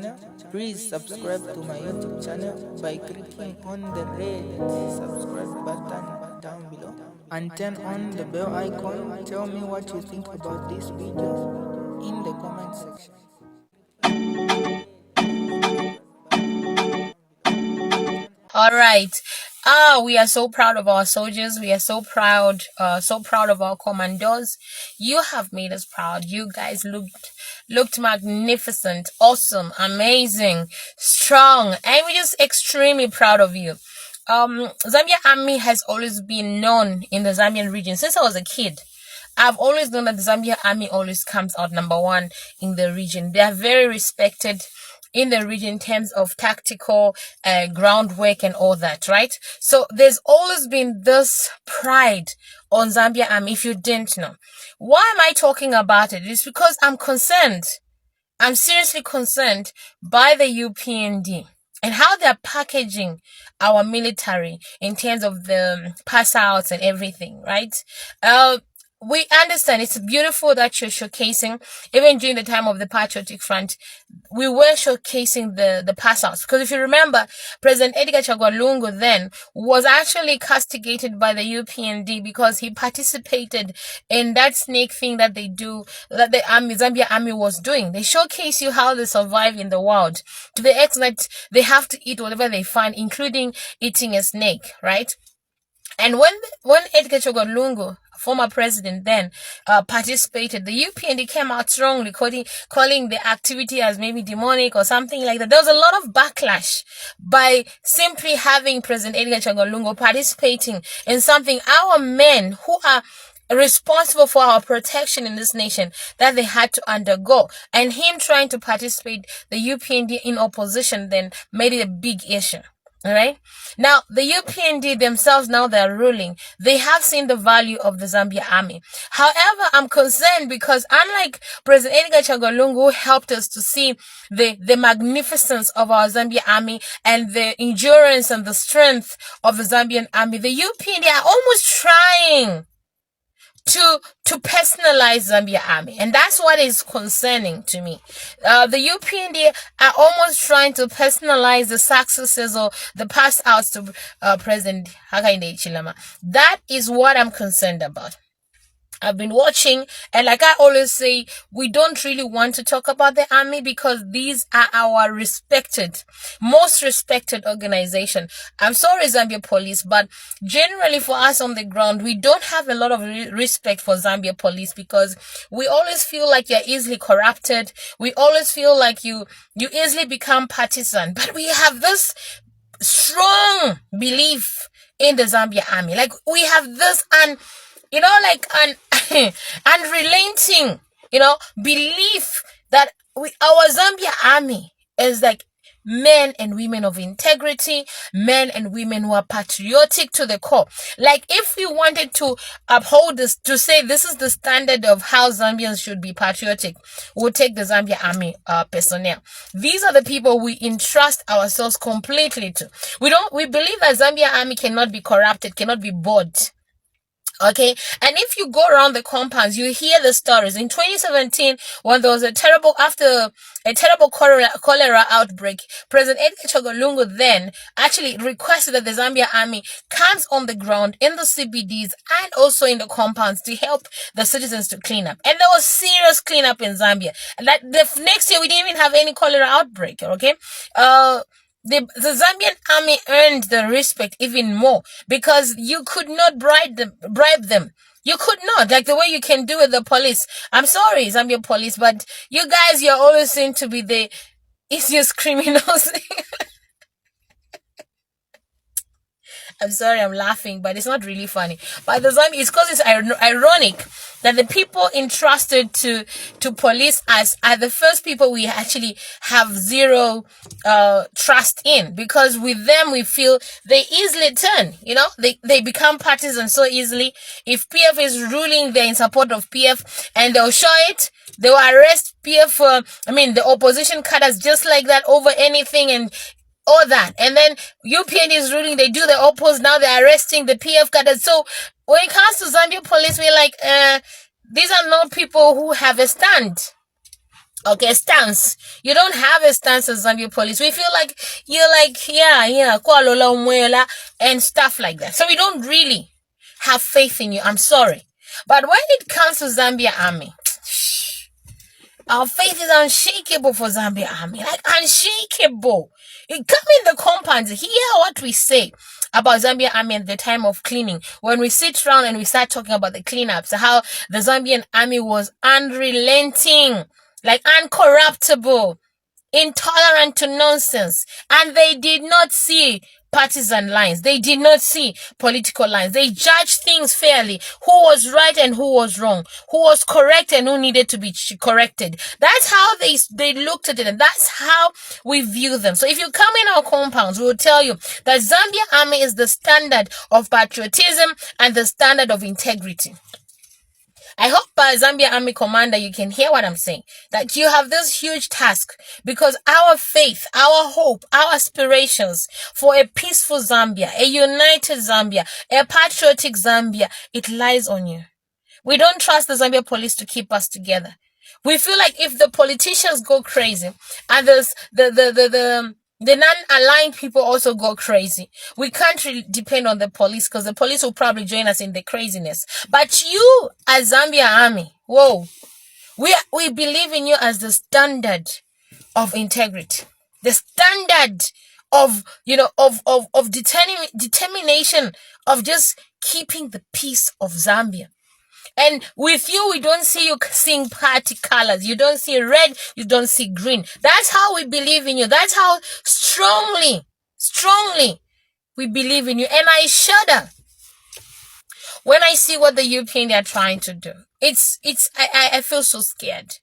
channel, please subscribe to my YouTube channel by clicking on the red subscribe button down below and turn on the bell icon. Tell me what you think about this video in the comment section. All right. We are so proud of our soldiers. We are so proud of our commandos. You have made us proud. You guys looked magnificent, awesome, amazing, strong, and we're just extremely proud of you. Zambia Army has always been known in the Zambian region since I was a kid. I've always known that the Zambia Army always comes out number one in the region. They are very respected in the region in terms of tactical groundwork and all that, right? So there's always been this pride on Zambia Army, if you didn't know. Why am I talking about it? It's because I'm concerned. I'm seriously concerned by the UPND and how they're packaging our military in terms of the pass outs and everything, right? We understand it's beautiful that you're showcasing, even during the time of the Patriotic Front, we were showcasing the pass outs. Because if you remember, President Edgar Chagwa Lungu then was actually castigated by the UPND because he participated in that snake thing that they do, that the Zambia Army was doing. They showcase you how they survive in the wild to the extent that they have to eat whatever they find, including eating a snake, right? And when Edgar Chagwa Lungu, former president then, participated, the UPND came out strongly calling the activity as maybe demonic or something like that. There was a lot of backlash by simply having President Edgar Chagwa Lungu participating in something our men who are responsible for our protection in this nation that they had to undergo, and him trying to participate, the UPND in opposition then made it a big issue. All right. Now, the UPND themselves, now they're ruling. They have seen the value of the Zambia Army. However, I'm concerned because unlike President Edgar Chagwa Lungu, who helped us to see the magnificence of our Zambia Army and the endurance and the strength of the Zambian Army, the UPND are almost trying to personalize Zambia Army, and that's what is concerning to me. The UPND are almost trying to personalize the successes or the pass outs to President Hakainde Hichilema. That is what I'm concerned about. I've been watching, and like I always say, we don't really want to talk about the army because these are our most respected organization. I'm sorry, Zambia Police, but generally for us on the ground, we don't have a lot of respect for Zambia Police because we always feel like you're easily corrupted. We always feel like you easily become partisan, but we have this strong belief in the Zambia Army. Like we have this unrelenting, belief that our Zambia Army is like men and women of integrity, men and women who are patriotic to the core. Like if we wanted to uphold this, to say this is the standard of how Zambians should be patriotic, we'll take the Zambia Army personnel. These are the people we entrust ourselves completely to. We believe that Zambia Army cannot be corrupted, cannot be bought. Okay, and if you go around the compounds, you hear the stories. In 2017, when there was after a terrible cholera outbreak, President Edgar Chagwa Lungu then actually requested that the Zambia Army comes on the ground in the CBDs and also in the compounds to help the citizens to clean up. And there was serious cleanup in Zambia. And that the next year we didn't even have any cholera outbreak. Okay, the Zambian army earned the respect even more because you could not bribe them. You could not, like the way you can do with the police. I'm sorry, Zambian police, but you guys, you're always seen to be the easiest criminals. I'm sorry, I'm laughing, but it's not really funny. But the Zambia, it's because it's ironic that the people entrusted to police us are the first people we actually have zero trust in, because with them we feel they easily turn, they become partisan so easily. If PF is ruling, they're in support of PF and they'll show it. They will arrest PF, the opposition cadres just like that over anything and all that. And then UPN is ruling, they do the opposite. Now they're arresting the PF cadres. So when it comes to Zambia police, we're like, these are not people who have a stand. Okay, stance. You don't have a stance as Zambia police. We feel like you're like, yeah, Kuala Umwela and stuff like that. So we don't really have faith in you. I'm sorry. But when it comes to Zambia Army, our faith is unshakable for Zambia Army. Like unshakable. You come in the compounds, hear what we say about Zambia Army at the time of cleaning. When we sit around and we start talking about the cleanups, how the Zambian Army was unrelenting, like uncorruptible, intolerant to nonsense, and they did not see partisan lines. They did not see political lines. They judged things fairly. Who was right and who was wrong, who was correct and who needed to be corrected. That's how they looked at it, and that's how we view them. So if you come in our compounds, we will tell you that Zambia Army is the standard of patriotism and the standard of integrity. I hope, Zambia Army Commander, you can hear what I'm saying. That you have this huge task, because our faith, our hope, our aspirations for a peaceful Zambia, a united Zambia, a patriotic Zambia, it lies on you. We don't trust the Zambia police to keep us together. We feel like if the politicians go crazy and the non-aligned people also go crazy, we can't really depend on the police, because the police will probably join us in the craziness. But you, as Zambia Army, whoa, we believe in you as the standard of integrity, the standard of, of determination of just keeping the peace of Zambia. And with you, we don't see you seeing party colors. You don't see red. You don't see green. That's how we believe in you. That's how strongly we believe in you. And I shudder when I see what the European are trying to do. I feel so scared,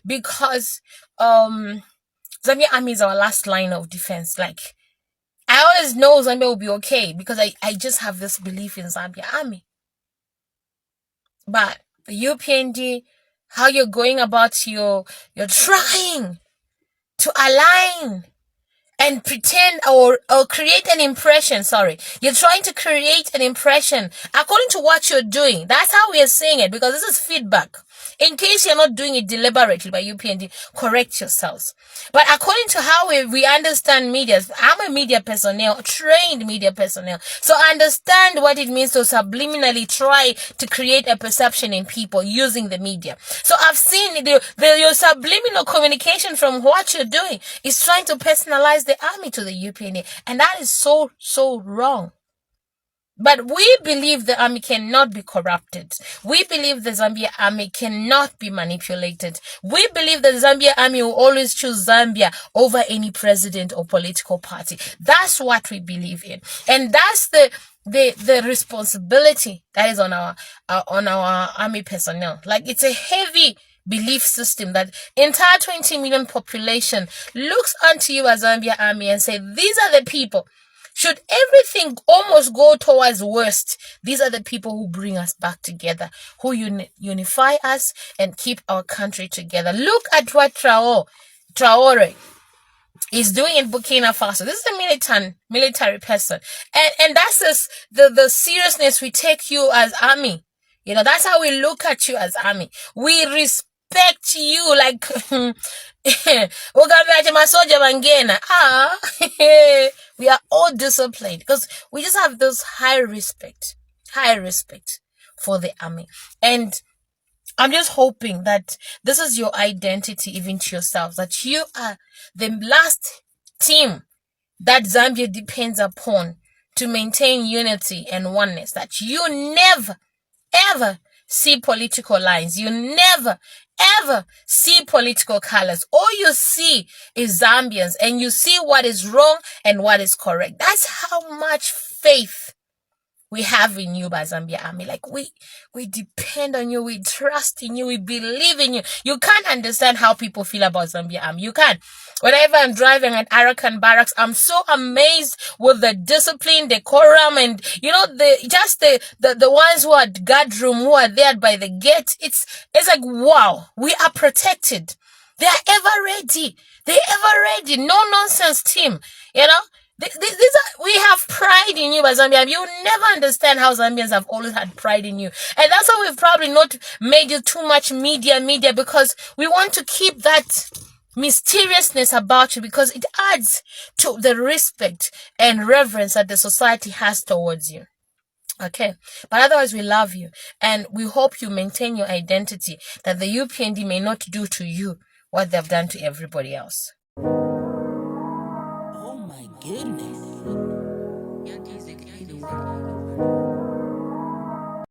because Zambia Army is our last line of defense. Like, I always know Zambia will be okay, because I just have this belief in Zambia Army. But the UPND, how you're going about you're trying to align and pretend or create an impression. Sorry. You're trying to create an impression according to what you're doing. That's how we are saying it, because this is feedback. In case you're not doing it deliberately by UPND, correct yourselves. But according to how we understand media, I'm a media personnel, trained media personnel. So I understand what it means to subliminally try to create a perception in people using the media. So I've seen your subliminal communication from what you're doing is trying to personalize the army to the UPND. And that is so wrong. But we believe the army cannot be corrupted. We believe the Zambia army cannot be manipulated. We believe the Zambia army will always choose Zambia over any president or political party. That's what we believe in. And that's the responsibility that is on our army personnel. Like, it's a heavy belief system that entire 20 million population looks unto you as Zambia army and say, these are the people. Should everything almost go towards worst, these are the people who bring us back together, who unify us and keep our country together. Look at what Traore is doing in Burkina Faso. This is a military person. And that's the seriousness we take you as army. That's how we look at you as army. We respect you like we are all disciplined, because we just have this high respect for the army. And I'm just hoping that this is your identity, even to yourselves, that you are the last team that Zambia depends upon to maintain unity and oneness, that you never, ever see political lines. You never, ever see political colors. All you see is Zambians, and you see what is wrong and what is correct. That's how much faith we have in you, by Zambia Army. Like, we depend on you, we trust in you, we believe in you. You can't understand how people feel about Zambia Army. You can't. Whenever I'm driving at Arakan Barracks, I'm so amazed with the discipline, decorum, and the ones who are at guard room, who are there by the gate. It's like, wow, we are protected. They are ever ready. No nonsense team. We have pride in you as Zambian. You never understand how Zambians have always had pride in you. And that's why we've probably not made you too much media, because we want to keep that mysteriousness about you, because it adds to the respect and reverence that the society has towards you. Okay, but otherwise we love you and we hope you maintain your identity, that the UPND may not do to you what they've done to everybody else. Oh my goodness.